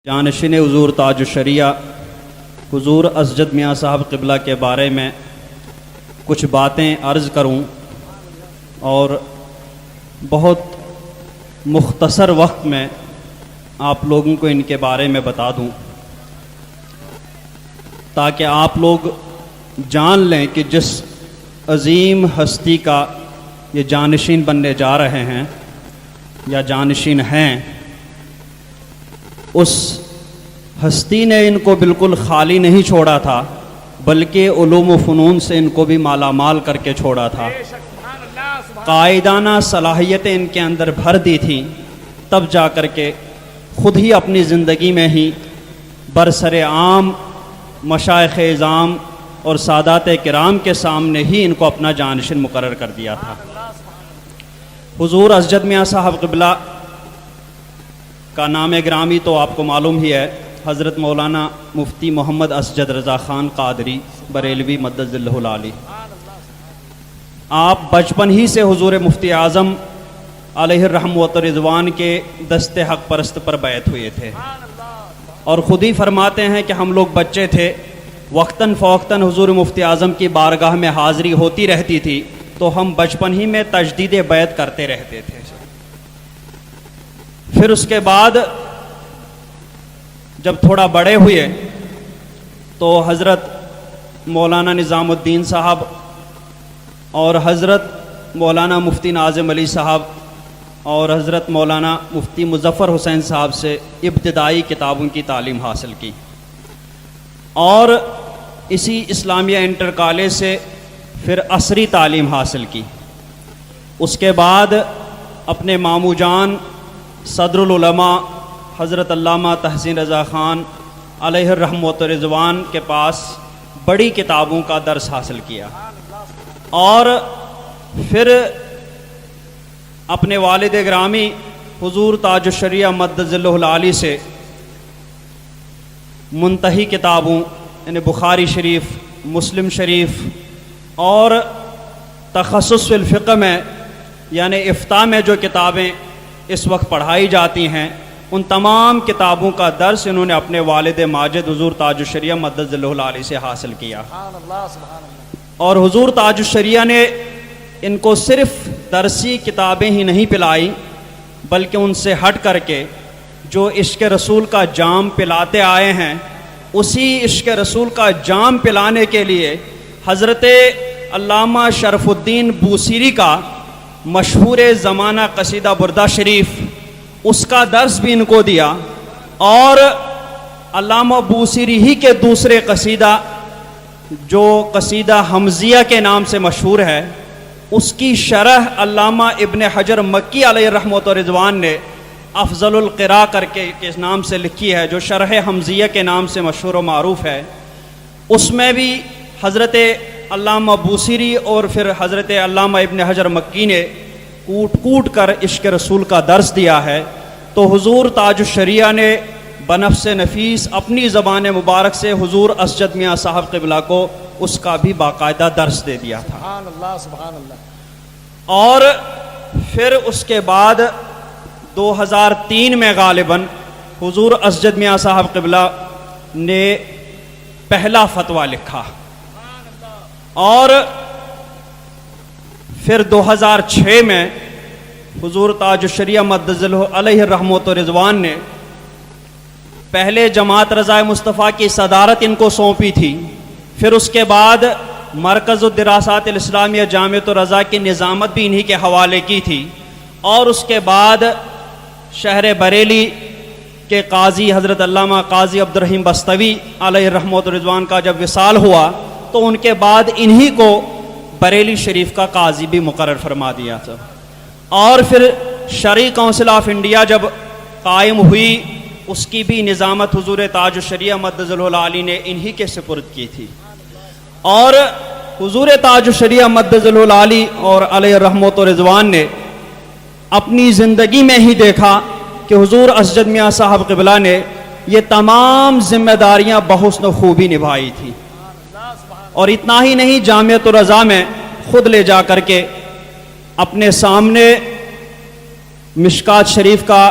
جانشین حضور تاج الشریعہ حضور اسجد میاں صاحب قبلہ کے بارے میں کچھ باتیں عرض کروں اور بہت مختصر وقت میں آپ لوگوں کو ان کے بارے میں بتا دوں تاکہ آپ لوگ جان لیں کہ جس عظیم ہستی کا یہ جانشین بننے جا رہے ہیں یا جانشین ہیں، اس ہستی نے ان کو بالکل خالی نہیں چھوڑا تھا بلکہ علوم و فنون سے ان کو بھی مالا مال کر کے چھوڑا تھا۔ قائدانہ صلاحیتیں ان کے اندر بھر دی تھیں، تب جا کر کے خود ہی اپنی زندگی میں ہی برسر عام مشائخ اعظام اور سادات کرام کے سامنے ہی ان کو اپنا جانشین مقرر کر دیا تھا۔ حضور اسجد میاں صاحب قبلہ کا نام گرامی تو آپ کو معلوم ہی ہے، حضرت مولانا مفتی محمد اسجد رضا خان قادری بریلوی مدد ذلہ العالی۔ آپ بچپن ہی سے حضور مفتی اعظم علیہ الرحمۃ والرضوان کے دست حق پرست پر بیعت ہوئے تھے، اور خود ہی فرماتے ہیں کہ ہم لوگ بچے تھے، وقتاً فوقتاً حضور مفتی اعظم کی بارگاہ میں حاضری ہوتی رہتی تھی تو ہم بچپن ہی میں تجدید بیعت کرتے رہتے تھے۔ پھر اس کے بعد جب تھوڑا بڑے ہوئے تو حضرت مولانا نظام الدین صاحب اور حضرت مولانا مفتی ناظم علی صاحب اور حضرت مولانا مفتی مظفر حسین صاحب سے ابتدائی کتابوں کی تعلیم حاصل کی، اور اسی اسلامیہ انٹر کالج سے پھر عصری تعلیم حاصل کی۔ اس کے بعد اپنے ماموں جان صدر العلماء حضرت علامہ تحسین رضا خان علیہ الرحمۃ والرضوان کے پاس بڑی کتابوں کا درس حاصل کیا، اور پھر اپنے والد گرامی حضور تاج الشریعہ مدد ذلہ العالی سے منتہی کتابوں یعنی بخاری شریف، مسلم شریف اور تخصص فی الفقہ میں یعنی افتاء میں جو کتابیں اس وقت پڑھائی جاتی ہیں، ان تمام کتابوں کا درس انہوں نے اپنے والد ماجد حضور تاج الشریعہ مدد ذلہ العالی سے حاصل کیا۔ اور حضور تاج الشریعہ نے ان کو صرف درسی کتابیں ہی نہیں پلائی بلکہ ان سے ہٹ کر کے جو عشق رسول کا جام پلاتے آئے ہیں، اسی عشق رسول کا جام پلانے کے لیے حضرت علامہ شرف الدین بوسیری کا مشہور زمانہ قصیدہ بردہ شریف، اس کا درس بھی ان کو دیا، اور علامہ بوسیری ہی کے دوسرے قصیدہ جو قصیدہ حمزیہ کے نام سے مشہور ہے، اس کی شرح علامہ ابن حجر مکی علیہ الرحمۃ والرضوان نے افضل القراء کر کے اس نام سے لکھی ہے، جو شرح حمزیہ کے نام سے مشہور و معروف ہے۔ اس میں بھی حضرت علامہ بوسیری اور پھر حضرت علامہ ابن حجر مکی نے کوٹ کوٹ کر عشق رسول کا درس دیا ہے۔ تو حضور تاج الشریعہ نے بنفس نفیس اپنی زبان مبارک سے حضور اسجد میاں صاحب قبلہ کو اس کا بھی باقاعدہ درس دے دیا تھا۔ سبحان اللہ سبحان اللہ۔ اور پھر اس کے بعد 2003 میں غالباً حضور اسجد میاں صاحب قبلہ نے پہلا فتویٰ لکھا، اور پھر 2006 میں حضور تاج الشریعہ مدد ذلہ علیہ الرحمۃ والرضوان نے پہلے جماعت رضائے مصطفیٰ کی صدارت ان کو سونپی تھی، پھر اس کے بعد مرکز الدراسات الاسلامیہ جامعۃ الرضا کی نظامت بھی انہی کے حوالے کی تھی، اور اس کے بعد شہر بریلی کے قاضی حضرت علامہ قاضی عبدالرحیم بستوی علیہ الرحمۃ والرضوان کا جب وصال ہوا تو ان کے بعد انہی کو بریلی شریف کا قاضی بھی مقرر فرما دیا تھا، اور پھر شرعی کونسل آف انڈیا جب قائم ہوئی اس کی بھی نظامت حضور تاج الشریعہ مدد ذلہ العالی نے انہی کے سپرد کی تھی۔ اور حضور تاج الشریعہ مدد ذلہ العالی اور علیہ الرحمۃ والرضوان نے اپنی زندگی میں ہی دیکھا کہ حضور اسجد میاں صاحب قبلہ نے یہ تمام ذمہ داریاں بحسن و خوبی نبھائی تھی، اور اتنا ہی نہیں، جامعۃ الرضا میں خود لے جا کر کے اپنے سامنے مشکات شریف کا